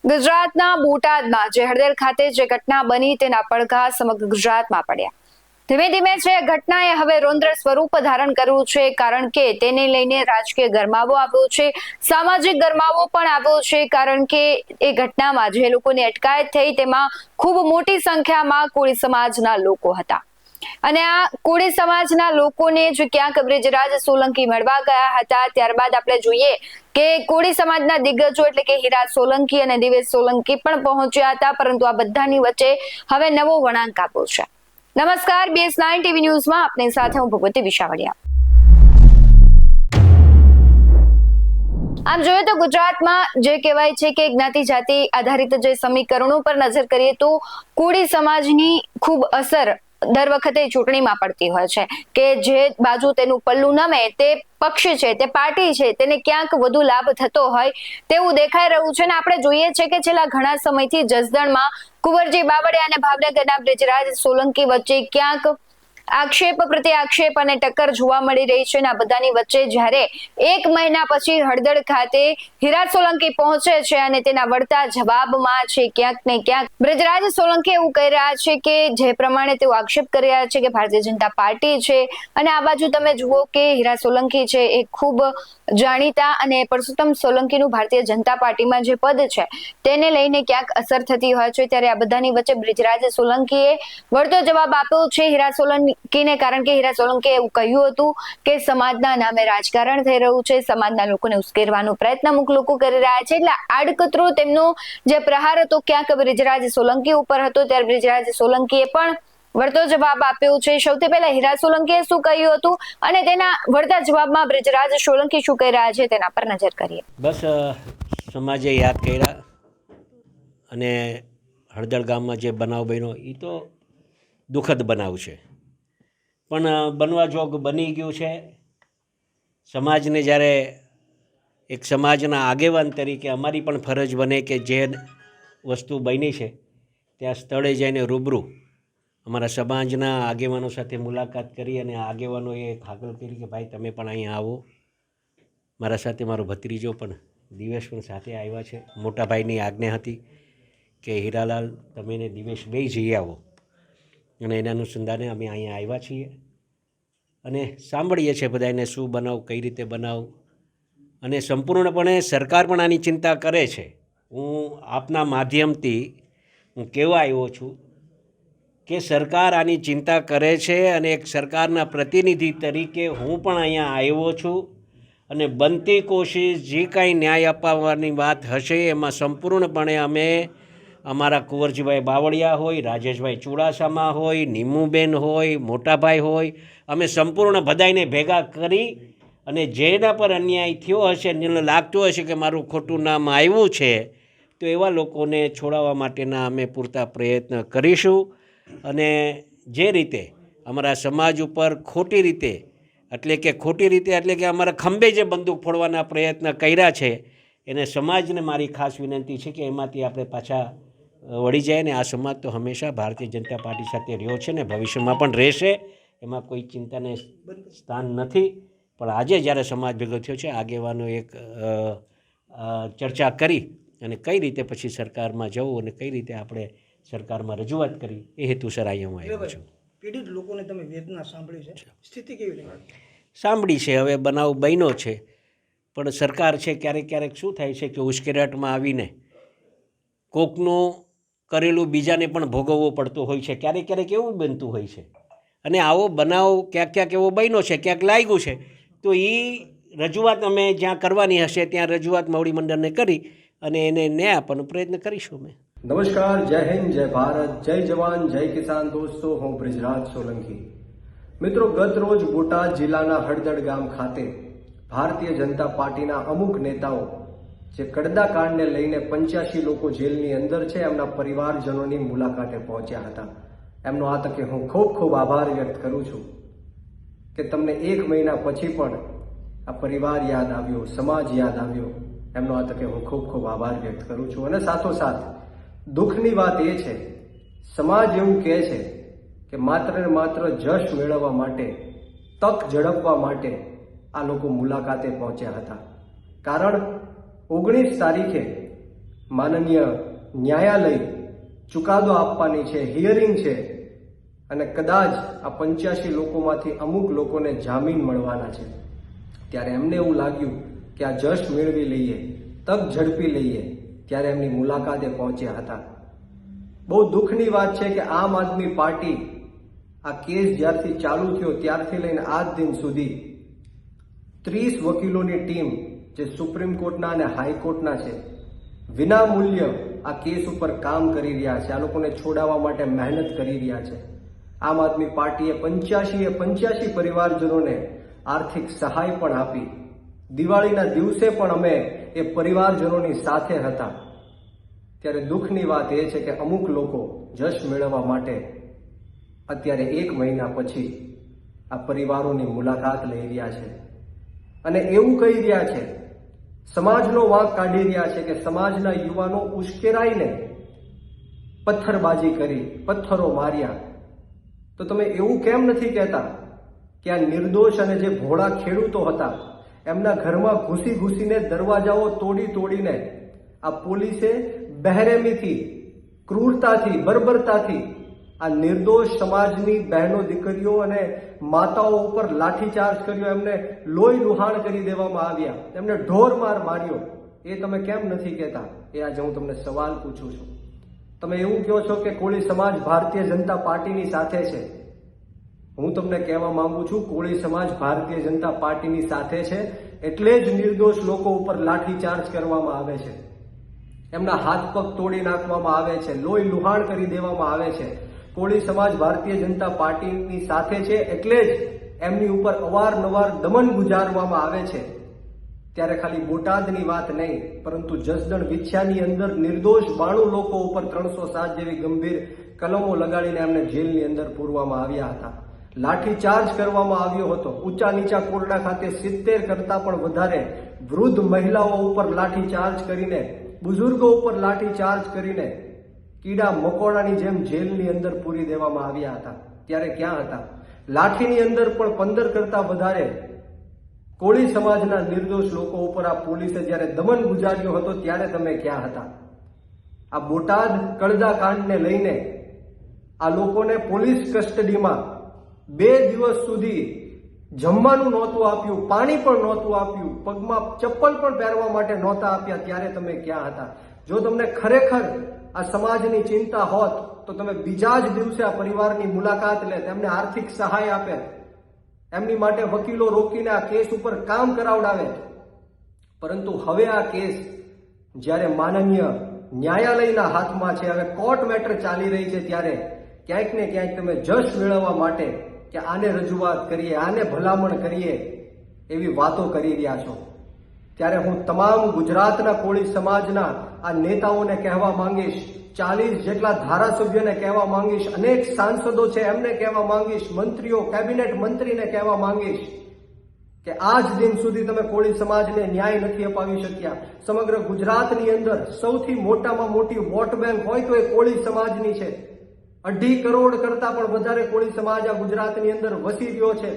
ગુજરાતના બોટાદમાં જે હળદર ખાતે જે ઘટના બની તેના પડઘા સમગ્ર ગુજરાતમાં પડ્યા. ધીમે ધીમે જે ઘટનાએ હવે રૌદ્ર સ્વરૂપ ધારણ કર્યું છે, કારણ કે તેને લઈને રાજકીય ગરમાવો આવ્યો છે, સામાજિક ગરમાવો પણ આવ્યો છે, કારણ કે એ ઘટનામાં જે લોકોની અટકાયત થઈ તેમાં ખૂબ મોટી સંખ્યામાં કોળી સમાજના લોકો હતા. અને આ કોળી સમાજના લોકોને જે ક્યાંક બ્રિજરાજ સોલંકી મળવા ગયા હતા. ત્યારબાદ આપણે જોઈએ કે કોળી સમાજના દિગ્ગજો એટલે કે હીરા સોલંકી અને દિવેશ સોલંકી પણ પહોંચ્યા હતા, પરંતુ આ બધાની વચ્ચે હવે નવો વળાંક આવ્યો છે. નમસ્કાર, BS9 TV ન્યૂઝમાં આપની સાથે હું ભગવતી વિશાવડિયા. આમ જોઈએ તો ગુજરાતમાં જે કહેવાય છે કે જ્ઞાતિ જાતિ આધારિત જે સમીકરણો પર નજર કરીએ તો કોળી સમાજની ખૂબ અસર દર વખતે ચૂંટણીમાં પડતી હોય છે કે જે બાજુ તેનું પલ્લું નમે તે પક્ષ છે, તે પાર્ટી છે, તેને ક્યાંક વધુ લાભ થતો હોય તેવું દેખાઈ રહ્યું છે. અને આપણે જોઈએ છે કે છેલ્લા ઘણા સમયથી જસદણમાં કુંવરજી બાવળિયા અને ભાવનગરના બ્રિજરાજ સોલંકી વચ્ચે ક્યાંક આક્ષેપ પ્રત્યે આક્ષેપ અને ટક્કર જોવા મળી રહી છે. આ બધાની વચ્ચે જ્યારે 1 મહિના પછી હળદર ખાતે હીરા સોલંકી પહોંચે છે અને તેના વળતા જવાબમાં છે ક્યાંક ને ક્યાંક બ્રિજરાજ સોલંકી એવું કહી રહ્યા છે કે જે પ્રમાણે તેઓ આક્ષેપ કરી રહ્યા છે કે ભારતીય જનતા પાર્ટી છે, અને આ બાજુ તમે જુઓ કે હીરા સોલંકી છે એ ખૂબ જાણીતા અને પરસોત્તમ સોલંકીનું ભારતીય જનતા પાર્ટીમાં જે પદ છે તેને લઈને ક્યાંક અસર થતી હોય છે. ત્યારે આ બધાની વચ્ચે બ્રિજરાજ સોલંકીએ વળતો જવાબ આપ્યો છે હીરા સોલંકીને, કારણ કે હીરા સોલંકીએ એવું કહ્યું હતું કે સમાજના નામે રાજકારણ થઈ રહ્યું છે, સમાજના લોકોને ઉશ્કેરવાનો પ્રયત્ન અમુક લોકો કરી રહ્યા છે. એટલે આડકતરો તેમનો જે પ્રહાર હતો ક્યાંક બ્રિજરાજ સોલંકી ઉપર હતો. ત્યારે બ્રિજરાજ સોલંકીએ પણ વળતો જવાબ આપ્યો છે. સૌથી પહેલા હીરા સોલંકીએ શું કહ્યું હતું અને તેના વળતા જવાબમાં બ્રિજરાજ સોલંકી શું કહી રહ્યા છે તેના પર નજર કરીએ. બસ સમાજે યાદ કર્યા અને હળદર ગામમાં જે બનાવ બન્યો એ તો દુઃખદ બનાવ છે, પણ બનવા જોગ બની ગયું છે. સમાજને જ્યારે એક સમાજના આગેવાન તરીકે અમારી પણ ફરજ બને કે જે વસ્તુ બની છે ત્યાં સ્થળે જઈને રૂબરૂ અમારા સમાજના આગેવાનો સાથે મુલાકાત કરી અને આગેવાનોએ હાકલ કરી કે ભાઈ તમે પણ અહીંયા આવો. મારા સાથે મારો ભત્રીજો પણ દિવેશ પણ સાથે આવ્યા છે. મોટા ભાઈની આજ્ઞા હતી કે હીરાલાલ તમે ને દિવેશ બે જઈ આવો, અને એના અનુસંધાને અમે અહીંયા આવ્યા છીએ અને સાંભળીએ છીએ બધાને શું બનાવ, કઈ રીતે બનાવ, અને સંપૂર્ણપણે સરકાર પણ આની ચિંતા કરે છે. હું આપના માધ્યમથી હું કહેવા આવ્યો છું કે સરકાર આની ચિંતા કરે છે, અને એક સરકારના પ્રતિનિધિ તરીકે હું પણ અહીંયા આવ્યો છું અને બનતી કોશિશ જે કાંઈ ન્યાય અપાવવાની વાત હશે એમાં સંપૂર્ણપણે અમે અમારા કુંવરજીભાઈ બાવળિયા હોય, રાજેશભાઈ ચુડાસમા હોય, નીમુબેન હોય, મોટાભાઈ હોય, અમે સંપૂર્ણ બધાને ભેગા કરી અને જેના પર અન્યાય થયો હશે, જેને લાગતું હશે કે મારું ખોટું નામ આવ્યું છે, તો એવા લોકોને છોડાવવા માટેના અમે પૂરતા પ્રયત્ન કરીશું. અને જે રીતે અમારા સમાજ ઉપર ખોટી રીતે એટલે કે અમારા ખંભે જે બંદૂક ફોડવાના પ્રયત્ન કર્યા છે એને સમાજને મારી ખાસ વિનંતી છે કે એમાંથી આપણે પાછા વળી જાય ને આ સમાજ તો હંમેશા ભારતીય જનતા પાર્ટી સાથે રહ્યો છે ને ભવિષ્યમાં પણ રહેશે, એમાં કોઈ ચિંતાને સ્થાન નથી. પણ આજે જ્યારે સમાજ ભેગો થયો છે, આગેવાનો એક ચર્ચા કરી અને કઈ રીતે પછી સરકારમાં જવું અને કઈ રીતે આપણે સરકારમાં રજૂઆત કરી એ હેતુસર અહીંયા હું આવ્યો છું. પીડિત લોકોને તમે વેદના સાંભળી છે, સ્થિતિ કેવી લાગે? સાંભળી છે, હવે બનાવ બન્યો છે, પણ સરકાર છે ક્યારેક શું થાય છે કે ઉશ્કેરાટમાં આવીને કોકનું કરેલું બીજાને પણ ભોગવવો પડતો હોય છે. ક્યારેક એવું બનતું હોય છે, અને આવો બનાવ ક્યાંક એવો બન્યો છે, ક્યાંક લાગ્યું છે, તો એ રજૂઆત અમે જ્યાં કરવાની હશે ત્યાં રજૂઆત મોવડી મંડળને કરી અને એને ન્યાય આપવાનો પ્રયત્ન કરીશું અમે. નમસ્કાર, જય હિન્દ, જય ભારત, જય જવાન, જય કિસાન. દોસ્તો, હું બ્રિજરાજ સોલંકી. મિત્રો, ગત રોજ બોટાદ જિલ્લાના હળદળ ગામ ખાતે ભારતીય જનતા પાર્ટીના અમુક નેતાઓ જે કડદા કાંડને લઈને 85 લોકો જેલની અંદર છે એમના પરિવારજનોની મુલાકાતે પહોંચ્યા હતા. એમનો આ તકે હું ખૂબ આભાર વ્યક્ત કરું છું કે તમને 1 મહિના પછી પણ આ પરિવાર યાદ આવ્યો, સમાજ યાદ આવ્યો. એમનો આ તકે હું ખૂબ આભાર વ્યક્ત કરું છું. અને સાથોસાથ દુઃખની વાત એ છે, સમાજ એવું કહે છે કે માત્ર ને માત્ર જશ મેળવવા માટે, તક ઝડપવા માટે આ લોકો મુલાકાતે પહોંચ્યા હતા. કારણ 19 તારીખે માનનીય ન્યાયાલય ચુકાદો આપવાની છે, હિયરિંગ છે, અને કદાચ આ 85 લોકોમાંથી અમુક લોકોને જામીન મળવાના છે, ત્યારે એમને એવું લાગ્યું કે આ જશ મેળવી લઈએ, તક ઝડપી લઈએ, ત્યારે એમની મુલાકાતે પહોંચ્યા હતા. બહુ દુઃખની વાત છે કે આમ આદમી પાર્ટી આ કેસ જ્યારથી ચાલુ થયો ત્યારથી લઈને આજ દિન સુધી 30 વકીલોની ટીમ જે સુપ્રીમ કોર્ટના અને હાઈકોર્ટના છે, વિના મૂલ્ય આ કેસ ઉપર કામ કરી રહ્યા છે. આ લોકોને છોડાવવા માટે મહેનત કરી રહ્યા છે. આમ આદમી પાર્ટીએ 85 પરિવારજનોને આર્થિક સહાય પણ આપી. દિવાળીના દિવસે પણ અમે એ પરિવારજનોની સાથે હતા. ત્યારે દુઃખની વાત એ છે કે અમુક લોકો જશ મેળવવા માટે અત્યારે 1 મહિના પછી આ પરિવારોની મુલાકાત લઈ રહ્યા છે અને એવું કહી રહ્યા છે, સમાજનો વાંક કાઢી રહ્યા છે કે સમાજના યુવાનો ઉશ્કેરાઈને પથ્થરબાજી કરી, પથ્થરો માર્યા. તો તમે એવું કેમ નથી કહેતા કે આ નિર્દોષ અને જે ભોળા ખેડૂતો હતા એમના ઘરમાં ઘૂસીને દરવાજાઓ તોડીને આ પોલીસે બહેરેમીથી, ક્રૂરતાથી, બર્બરતાથી આ નિર્દોષ સમાજની બહેનો, દીકરીઓ અને માતાઓ ઉપર લાઠીચાર્જ કર્યો, એમને લોહી લુહાણ કરી દેવામાં આવ્યા, એમને ઢોરમાર માર્યો. એ તમે કેમ નથી કહેતા? એ આજે હું તમને સવાલ પૂછું છું. તમે એવું કહો છો કે કોળી સમાજ ભારતીય જનતા પાર્ટીની સાથે છે. હું તમને કહેવા માંગુ છું, કોળી સમાજ ભારતીય જનતા પાર્ટીની સાથે છે એટલે જ નિર્દોષ લોકો ઉપર લાઠીચાર્જ કરવામાં આવે છે, એમના હાથ પગ તોડી નાખવામાં આવે છે, લોહી લુહાણ કરી દેવામાં આવે છે. કોળી સમાજ ભારતીય જનતા પાર્ટીની સાથે છે એટલે જ એમની ઉપર અવારનવાર દમન ગુજારવામાં આવે છે. ત્યારે ખાલી બોટાદની વાત નહીં, પરંતુ જસદણ વિછ્યાની અંદર નિર્દોષ 92 લોકો ઉપર 307 જેવી ગંભીર કલમો લગાડીને એમને જેલની અંદર પૂરવામાં આવ્યા હતા. લાઠીચાર્જ કરવામાં આવ્યો હતો. ઊંચા નીચા કોરડા ખાતે 70 કરતા પણ વધારે વૃદ્ધ મહિલાઓ ઉપર લાઠીચાર્જ કરીને, બુઝુર્ગો ઉપર લાઠીચાર્જ કરીને કીડા મકોડાની જેમ જેલની અંદર પૂરી દેવામાં આવ્યા હતા. ત્યારે ક્યાં હતા? લાઠીની અંદર પણ 15 કરતા વધારે કોળી સમાજના નિર્દોષ લોકો ઉપર આ પોલીસે જ્યારે દમન ગુજાર્યો હતો ત્યારે તમે ક્યાં હતા? આ બોટાદ કળદા કાંડને લઈને આ લોકોને પોલીસ કસ્ટડીમાં 2 દિવસ સુધી જમવાનું નહોતું આપ્યું, પાણી પણ નહોતું આપ્યું, પગમાં ચપ્પલ પણ પહેરવા માટે નહોતા આપ્યા. ત્યારે તમે ક્યાં હતા? જો તમને ખરેખર આ સમાજની ચિંતા હોત તો તમે બીજા જ દિવસે આ પરિવારની મુલાકાત લે, તેમને આર્થિક સહાય આપે, એમની માટે વકીલો રોકીને આ કેસ ઉપર કામ કરાવડાવે. પરંતુ હવે આ કેસ જ્યારે માનનીય ન્યાયાલયના હાથમાં છે, હવે કોર્ટ મેટર ચાલી રહી છે, ત્યારે ક્યાંક ને ક્યાંક તમે જશ મેળવવા માટે કે આને રજૂઆત કરીએ, આને ભલામણ કરીએ એવી વાતો કરી રહ્યા છો. ત્યારે હું તમામ ગુજરાતના કોળી સમાજના આ નેતાઓને કહેવા માંગીશ, 40 જેટલા ધારાસભ્યોને કહેવા માંગીશ, અનેક સાંસદો છે એમને કહેવા માંગીશ, મંત્રીઓ, કેબિનેટ મંત્રીને કહેવા માંગીશ કે આજ દિન સુધી તમે કોળી સમાજને ન્યાય નથી અપાવી શક્યા. સમગ્ર ગુજરાતની અંદર સૌથી મોટામાં મોટી વોટ બેંક હોય તો એ કોળી સમાજની છે. 2.5 કરોડ કરતા પણ વધારે કોળી સમાજ આ ગુજરાતની અંદર વસી રહ્યો છે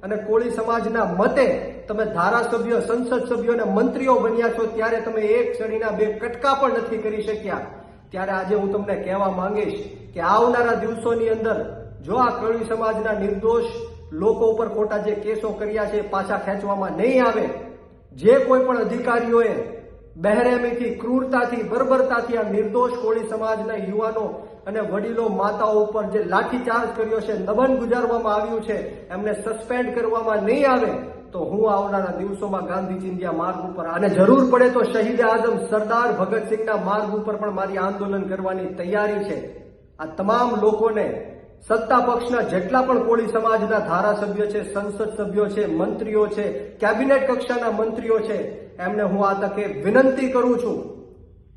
અને કોળી સમાજના મતે તમે ધારાસભ્ય, સંસદ સભ્યો અને મંત્રીઓ બન્યા છો, ત્યારે તમે એક છડીના 2 કટકા પણ નથી કરી શક્યા. ત્યારે આજે હું તમને કહેવા માંગીશ કે આવનારા દિવસોની અંદર જો આ કોળી સમાજના નિર્દોષ લોકો ઉપર ખોટા જે કેસો કર્યા છે પાછા ખેંચવામાં નહીં આવે, જે કોઈ પણ અધિકારીઓએ બહેરેમીથી, ક્રૂરતાથી, બર્બરતાથી આ નિર્દોષ કોળી સમાજના યુવાનો અને વડીલો, માતાઓ ઉપર જે લાઠીચાર્જ કર્યો છે, દમન ગુજારવામાં આવ્યું છે, એમને સસ્પેન્ડ કરવામાં નહીં આવે તો હું આવનારા દિવસોમાં ગાંધી ચિંધ્યા માર્ગ ઉપર અને જરૂર પડે તો શહીદ આઝમ સરદાર ભગતસિંહના માર્ગ ઉપર પણ મારી આંદોલન કરવાની તૈયારી છે. આ તમામ લોકોને સત્તા પક્ષના જેટલા પણ કોળી સમાજના ધારાસભ્યો છે, સંસદ સભ્યો છે, મંત્રીઓ છે, કેબિનેટ કક્ષાના મંત્રીઓ છે, એમને હું આ તકે વિનંતી કરું છું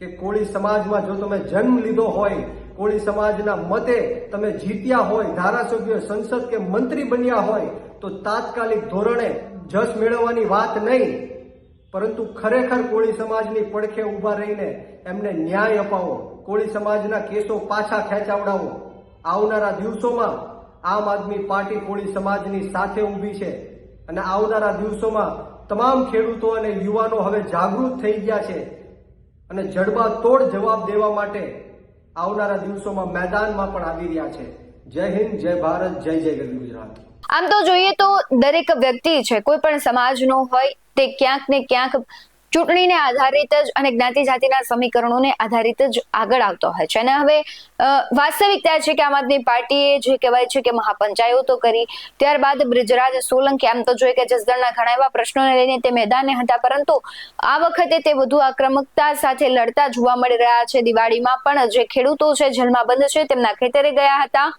કે કોળી સમાજમાં જો તમે જન્મ લીધો હોય, કોળી સમાજના મતે તમે જીત્યા હોય, ધારાસભ્ય, સંસદ કે મંત્રી બન્યા હોય તો તાત્કાલિક ધોરણે જશ મેળવવાની વાત નહીં, પરંતુ ખરેખર કોળી સમાજની પડખે ઊભા રહીને એમને ન્યાય અપાવો, કોળી સમાજના કેસો પાછા ખેંચાવડાવો. આવનારા દિવસોમાં આમ આદમી પાર્ટી કોળી સમાજની સાથે ઊભી છે અને આવનારા દિવસોમાં તમામ ખેડૂતો અને યુવાનો હવે જાગૃત થઈ ગયા છે. અને જડબાતોડ જવાબ દેવા માટે આવનારા દિવસોમાં મેદાનમાં પણ આવી રહ્યા છે. જય હિન્દ, જય ભારત, જય જય ગરવી ગુજરાત. આમ તો જોઈએ તો દરેક વ્યક્તિ છે, કોઈ પણ સમાજનો હોય, તે ક્યાંક ને ક્યાંક ચૂંટણીને આધારિત જ અને જ્ઞાતિ જાતિના સમીકરણોને આધારિત જ આગળ આવતો હોય છે. અને હવે વાસ્તવિકતા છે કે આમ આદમી પાર્ટીએ જે કહેવાય છે કે મહાપંચાયતો કરી, ત્યારબાદ બ્રિજરાજ સોલંકી આમ તો જોઈએ કે જસદણના ઘણા એવા પ્રશ્નોને લઈને તે મેદાને હતા, પરંતુ આ વખતે તે વધુ આક્રમકતા સાથે લડતા જોવા મળી રહ્યા છે. દિવાળીમાં પણ જે ખેડૂતો છે જેલમાં બંધ છે તેમના ખેતરે ગયા હતા,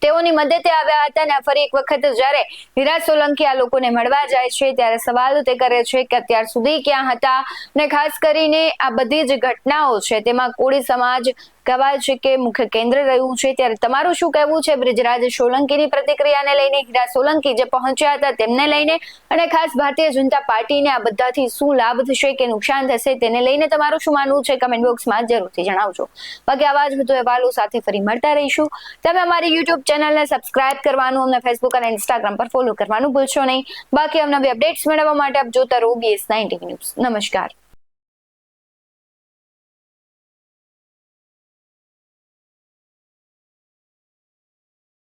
તેઓની મદદે આવ્યા હતા. અને ફરી એક વખત જ્યારે હીરા સોલંકી આ લોકોને મળવા જાય છે ત્યારે સવાલ તે કરે છે કે અત્યાર સુધી ક્યાં હતા. ને ખાસ કરીને આ બધી જ ઘટનાઓ છે તેમાં કોળી સમાજ કહેવાય છે કે મુખ્ય કેન્દ્ર રહ્યું છે. ત્યારે તમારું શું કહેવું છે બ્રિજરાજ સોલંકીની પ્રતિક્રિયાને લઈને, હીરા સોલંકી જે પહોંચ્યા હતા તેમને લઈને, અને ખાસ ભારતીય જનતા પાર્ટીને આ બધાથી શું લાભ થશે કે નુકસાન થશે તેને લઈને તમારું શું માનવું છે? કમેન્ટ બોક્સમાં જરૂરથી જણાવજો. બાકી આવા જ વધુ અહેવાલો સાથે ફરી મળતા રહીશું. તમે અમારી યુટ્યુબ ચેનલને સબસ્ક્રાઇબ કરવાનું, અમને ફેસબુક અને ઇન્સ્ટાગ્રામ પર ફોલો કરવાનું ભૂલશો નહીં. બાકી અવનવી અપડેટ્સ મેળવવા માટે આપ જોતા રહો BS9 TV ન્યૂઝ. નમસ્કાર.